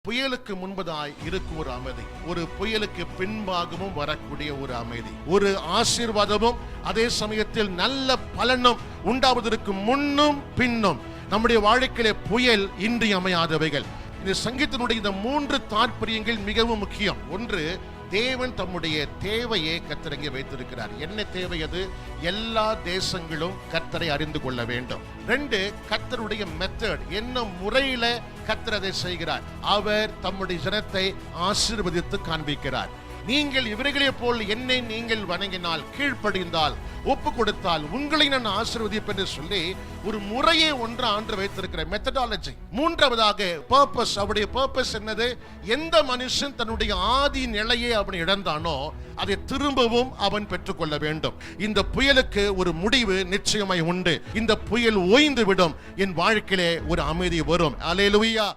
புயலுக்கு முன்பதாய் இருக்கும் ஒரு அமைதி, ஒரு புயலுக்கு பின்பாகவும் வரக்கூடிய ஒரு அமைதி, ஒரு ஆசீர்வாதமும் அதே சமயத்தில் நல்ல பலனும் உண்டாவதற்கு முன்னும் பின்னும் நம்முடைய வாழ்க்கையிலே புயல் இன்றியமையாதவைகள். இந்த சங்கீதத்தினுடைய இந்த 3 தாற்பயங்கள் மிகவும் முக்கியம். ஒன்று, தேவன் தம்முடைய தேவையை கர்த்தர் இங்கே வைத்திருக்கிறார். என்ன தேவை அது? எல்லா தேசங்களும் கர்த்தரை அறிந்து கொள்ள வேண்டும். 2, கர்த்தருடைய மெத்தட், என்ன முறையில கர்த்தர் அதை செய்கிறார். அவர் தம்முடைய ஜனத்தை ஆசீர்வதித்து காண்பிக்கிறார். நீங்கள் இவர்களே போல் என்னை நீங்கள் வணங்கினால், கீழ்ப்படிந்தால், ஒப்பு கொடுத்தால் உங்களை நான் ஆசீர்வதிப்பேன் என்று சொல்லி ஒரு முறையை ஒன்று ஆண்டு வைத்திருக்கிற மெத்தடாலஜி. 3வதாக பர்பஸ். அவருடைய பர்பஸ் என்னது? எந்த மனுஷன் தன்னுடைய ஆதி நிலையை அவன் இழந்தானோ அதை திரும்பவும் அவன் பெற்றுக்கொள்ள வேண்டும். இந்த புயலுக்கு ஒரு முடிவு நிச்சயமாய் உண்டு. இந்த புயல் ஓய்ந்து விடும், என் வாழ்க்கையிலே ஒரு அமைதி வரும். அல்லேலூயா.